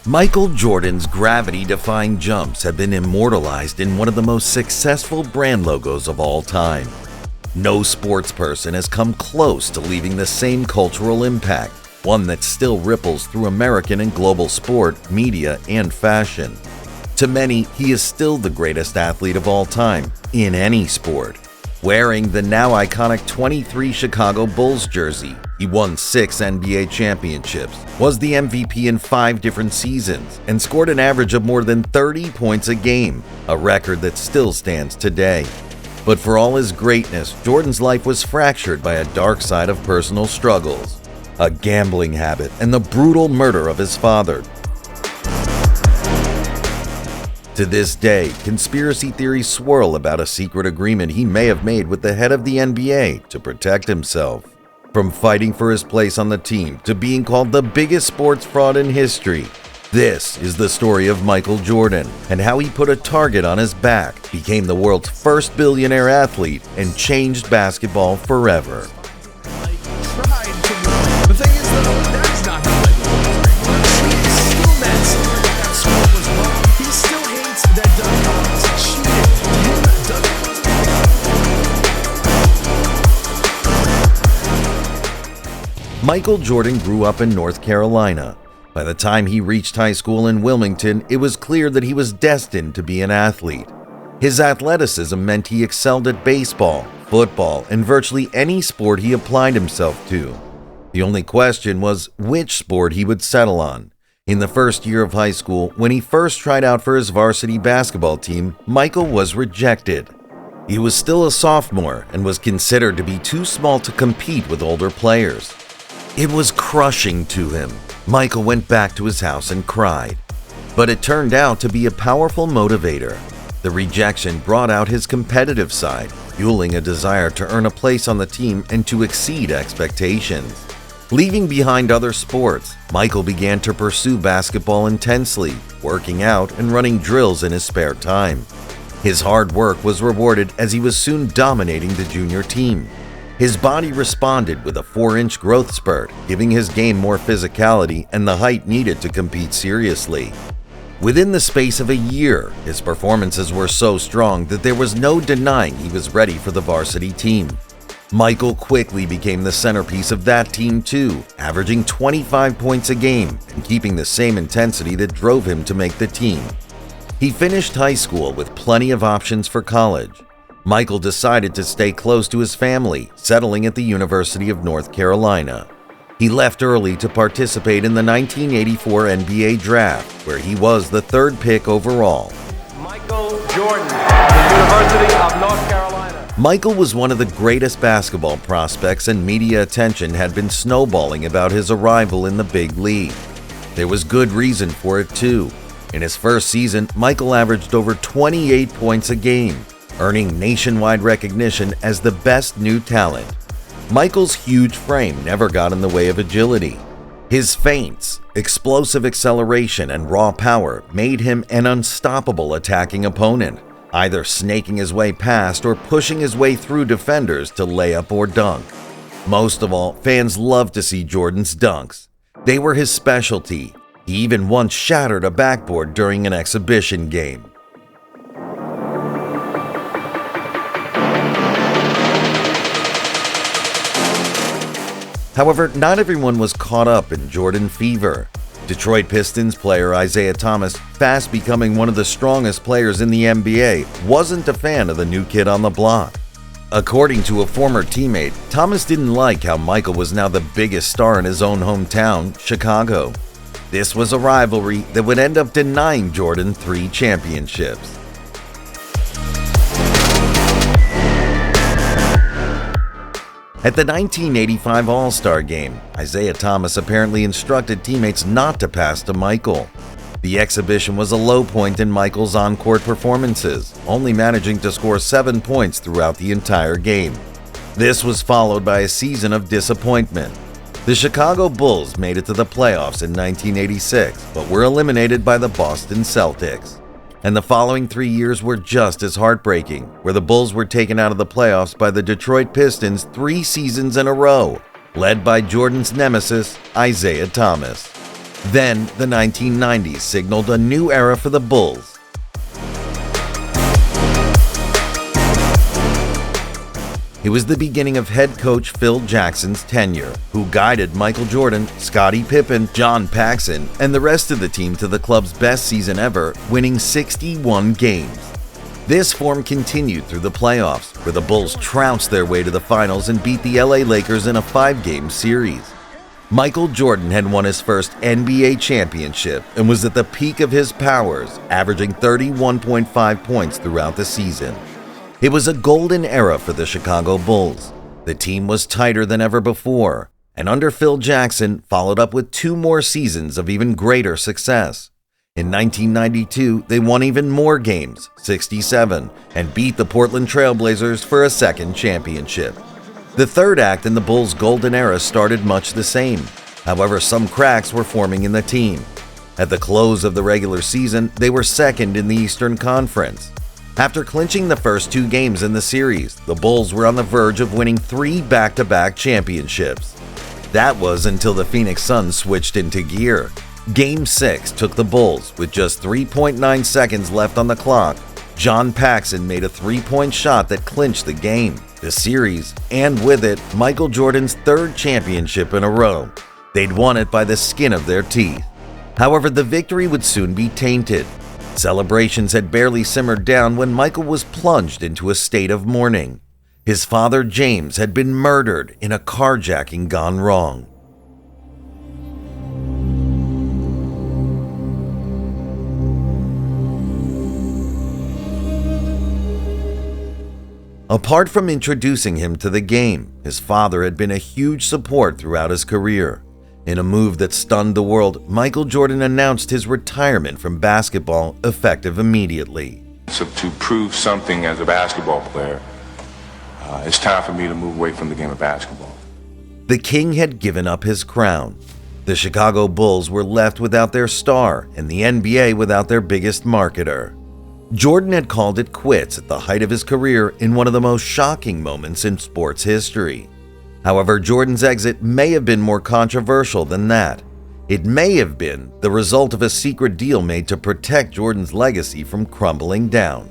Michael Jordan's gravity-defying jumps have been immortalized in one of the most successful brand logos of all time. No sports person has come close to leaving the same cultural impact, one that still ripples through American and global sport, media, and fashion. To many, he is still the greatest athlete of all time, in any sport. Wearing the now iconic 23 Chicago Bulls jersey, he won 6 NBA championships, was the MVP in 5 different seasons, and scored an average of more than 30 points a game, a record that still stands today. But for all his greatness, Jordan's life was fractured by a dark side of personal struggles, a gambling habit, and the brutal murder of his father. To this day, conspiracy theories swirl about a secret agreement he may have made with the head of the NBA to protect himself. From fighting for his place on the team to being called the biggest sports fraud in history, this is the story of Michael Jordan and how he put a target on his back, became the world's first billionaire athlete, and changed basketball forever. Michael Jordan grew up in North Carolina. By the time he reached high school in Wilmington, it was clear that he was destined to be an athlete. His athleticism meant he excelled at baseball, football, and virtually any sport he applied himself to. The only question was which sport he would settle on. In the first year of high school, when he first tried out for his varsity basketball team, Michael was rejected. He was still a sophomore and was considered to be too small to compete with older players. It was crushing to him. Michael went back to his house and cried. But it turned out to be a powerful motivator. The rejection brought out his competitive side, fueling a desire to earn a place on the team and to exceed expectations. Leaving behind other sports, Michael began to pursue basketball intensely, working out and running drills in his spare time. His hard work was rewarded as he was soon dominating the junior team. His body responded with a 4-inch growth spurt, giving his game more physicality and the height needed to compete seriously. Within the space of a year, his performances were so strong that there was no denying he was ready for the varsity team. Michael quickly became the centerpiece of that team too, averaging 25 points a game and keeping the same intensity that drove him to make the team. He finished high school with plenty of options for college. Michael decided to stay close to his family, settling at the University of North Carolina. He left early to participate in the 1984 NBA Draft, where he was the 3rd pick overall. Michael Jordan, the University of North Carolina. Michael was one of the greatest basketball prospects, and media attention had been snowballing about his arrival in the big league. There was good reason for it too. In his first season, Michael averaged over 28 points a game, earning nationwide recognition as the best new talent. Michael's huge frame never got in the way of agility. His feints, explosive acceleration, and raw power made him an unstoppable attacking opponent, either snaking his way past or pushing his way through defenders to lay up or dunk. Most of all, fans loved to see Jordan's dunks. They were his specialty. He even once shattered a backboard during an exhibition game. However, not everyone was caught up in Jordan fever. Detroit Pistons player Isaiah Thomas, fast becoming one of the strongest players in the NBA, wasn't a fan of the new kid on the block. According to a former teammate, Thomas didn't like how Michael was now the biggest star in his own hometown, Chicago. This was a rivalry that would end up denying Jordan 3 championships. At the 1985 All-Star Game, Isaiah Thomas apparently instructed teammates not to pass to Michael. The exhibition was a low point in Michael's on-court performances, only managing to score 7 points throughout the entire game. This was followed by a season of disappointment. The Chicago Bulls made it to the playoffs in 1986, but were eliminated by the Boston Celtics. And the following 3 years were just as heartbreaking, where the Bulls were taken out of the playoffs by the Detroit Pistons 3 seasons in a row, led by Jordan's nemesis, Isaiah Thomas. Then, the 1990s signaled a new era for the Bulls. It was the beginning of head coach Phil Jackson's tenure, who guided Michael Jordan, Scottie Pippen, John Paxson, and the rest of the team to the club's best season ever, winning 61 games. This form continued through the playoffs, where the Bulls trounced their way to the finals and beat the LA Lakers in a 5-game series. Michael Jordan had won his first NBA championship and was at the peak of his powers, averaging 31.5 points throughout the season. It was a golden era for the Chicago Bulls. The team was tighter than ever before, and under Phil Jackson followed up with 2 more seasons of even greater success. In 1992, they won even more games, 67, and beat the Portland Trail Blazers for a second championship. The third act in the Bulls' golden era started much the same. However, some cracks were forming in the team. At the close of the regular season, they were second in the Eastern Conference. After clinching the first 2 games in the series, the Bulls were on the verge of winning 3 back-to-back championships. That was until the Phoenix Suns switched into gear. Game 6 took the Bulls with just 3.9 seconds left on the clock. John Paxson made a 3-point shot that clinched the game, the series, and with it, Michael Jordan's 3rd championship in a row. They'd won it by the skin of their teeth. However, the victory would soon be tainted. Celebrations had barely simmered down when Michael was plunged into a state of mourning. His father, James, had been murdered in a carjacking gone wrong. Apart from introducing him to the game, his father had been a huge support throughout his career. In a move that stunned the world, Michael Jordan announced his retirement from basketball effective immediately. So to prove something as a basketball player, it's time for me to move away from the game of basketball. The king had given up his crown. The Chicago Bulls were left without their star and the NBA without their biggest marketer. Jordan had called it quits at the height of his career in one of the most shocking moments in sports history. However, Jordan's exit may have been more controversial than that. It may have been the result of a secret deal made to protect Jordan's legacy from crumbling down.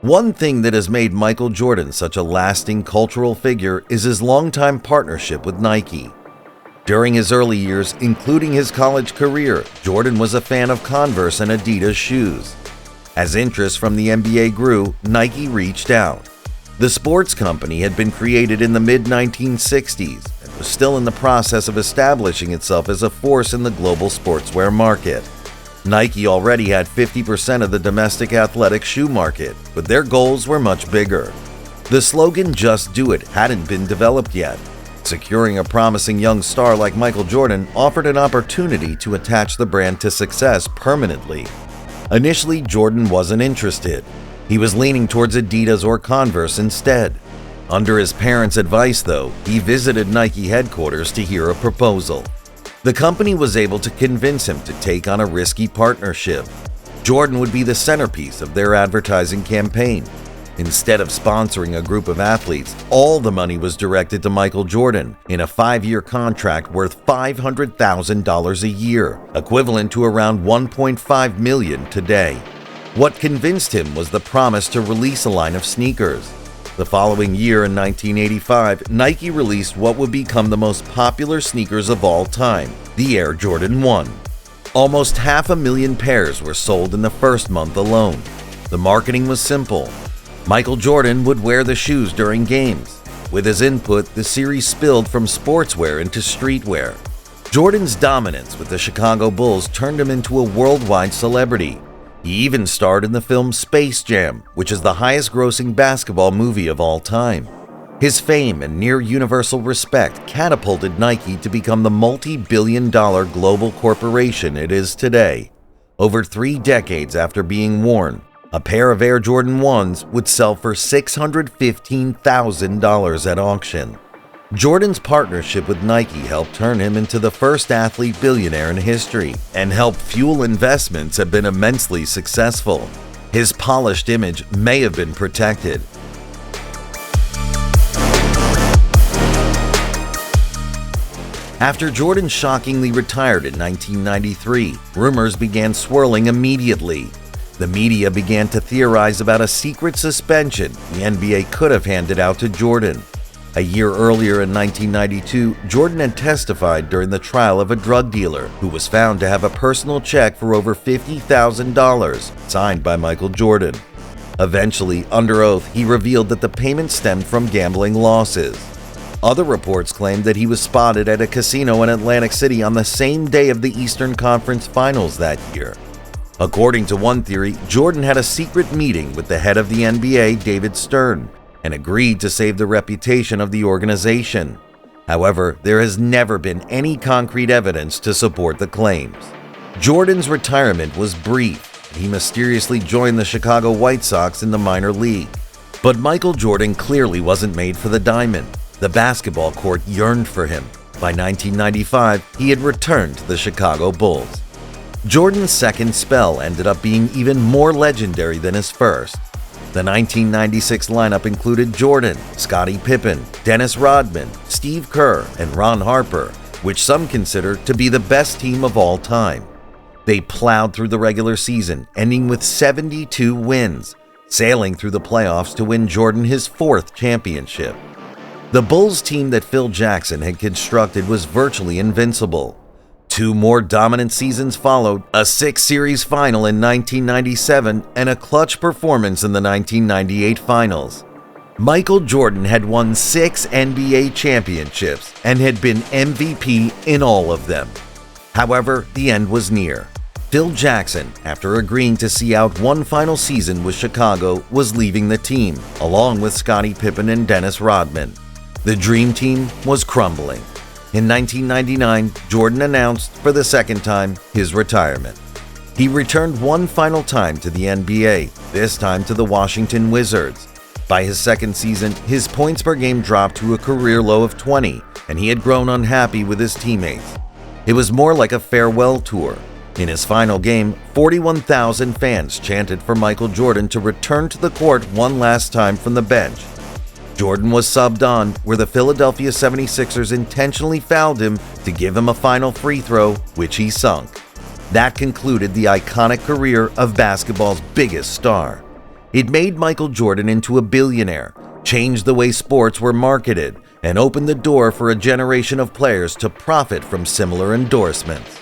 One thing that has made Michael Jordan such a lasting cultural figure is his longtime partnership with Nike. During his early years, including his college career, Jordan was a fan of Converse and Adidas shoes. As interest from the NBA grew, Nike reached out. The sports company had been created in the mid-1960s and was still in the process of establishing itself as a force in the global sportswear market. Nike already had 50% of the domestic athletic shoe market, but their goals were much bigger. The slogan "Just Do It" hadn't been developed yet. Securing a promising young star like Michael Jordan offered an opportunity to attach the brand to success permanently. Initially, Jordan wasn't interested. He was leaning towards Adidas or Converse instead. Under his parents' advice, though, he visited Nike headquarters to hear a proposal. The company was able to convince him to take on a risky partnership. Jordan would be the centerpiece of their advertising campaign. Instead of sponsoring a group of athletes, all the money was directed to Michael Jordan in a 5-year contract worth $500,000 a year, equivalent to around $1.5 million today. What convinced him was the promise to release a line of sneakers. The following year, in 1985, Nike released what would become the most popular sneakers of all time, the Air Jordan 1. Almost 500,000 pairs were sold in the first month alone. The marketing was simple. Michael Jordan would wear the shoes during games. With his input, the series spilled from sportswear into streetwear. Jordan's dominance with the Chicago Bulls turned him into a worldwide celebrity. He even starred in the film Space Jam, which is the highest-grossing basketball movie of all time. His fame and near-universal respect catapulted Nike to become the multi-billion-dollar global corporation it is today. Over 3 decades after being worn, a pair of Air Jordan 1s would sell for $615,000 at auction. Jordan's partnership with Nike helped turn him into the first athlete billionaire in history and helped fuel investments have been immensely successful. His polished image may have been protected. After Jordan shockingly retired in 1993, rumors began swirling immediately. The media began to theorize about a secret suspension the NBA could have handed out to Jordan. A year earlier in 1992, Jordan had testified during the trial of a drug dealer who was found to have a personal check for over $50,000 signed by Michael Jordan. Eventually, under oath, he revealed that the payment stemmed from gambling losses. Other reports claimed that he was spotted at a casino in Atlantic City on the same day of the Eastern Conference Finals that year. According to one theory, Jordan had a secret meeting with the head of the NBA, David Stern, and agreed to save the reputation of the organization. However, there has never been any concrete evidence to support the claims. Jordan's retirement was brief. He mysteriously joined the Chicago White Sox in the minor league. But Michael Jordan clearly wasn't made for the diamond. The basketball court yearned for him. By 1995, he had returned to the Chicago Bulls. Jordan's second spell ended up being even more legendary than his first. The 1996 lineup included Jordan, Scottie Pippen, Dennis Rodman, Steve Kerr, and Ron Harper, which some consider to be the best team of all time. They plowed through the regular season, ending with 72 wins, sailing through the playoffs to win Jordan his fourth championship. The Bulls team that Phil Jackson had constructed was virtually invincible. 2 more dominant seasons followed, a 6-series final in 1997 and a clutch performance in the 1998 finals. Michael Jordan had won 6 NBA championships and had been MVP in all of them. However, the end was near. Phil Jackson, after agreeing to see out one final season with Chicago, was leaving the team, along with Scottie Pippen and Dennis Rodman. The dream team was crumbling. In 1999, Jordan announced for the second time his retirement. He returned one final time to the NBA, this time to the Washington Wizards. By his second season, his points per game dropped to a career low of 20, and he had grown unhappy with his teammates. It was more like a farewell tour. In his final game, 41,000 fans chanted for Michael Jordan to return to the court one last time from the bench. Jordan was subbed on, where the Philadelphia 76ers intentionally fouled him to give him a final free throw, which he sunk. That concluded the iconic career of basketball's biggest star. It made Michael Jordan into a billionaire, changed the way sports were marketed, and opened the door for a generation of players to profit from similar endorsements.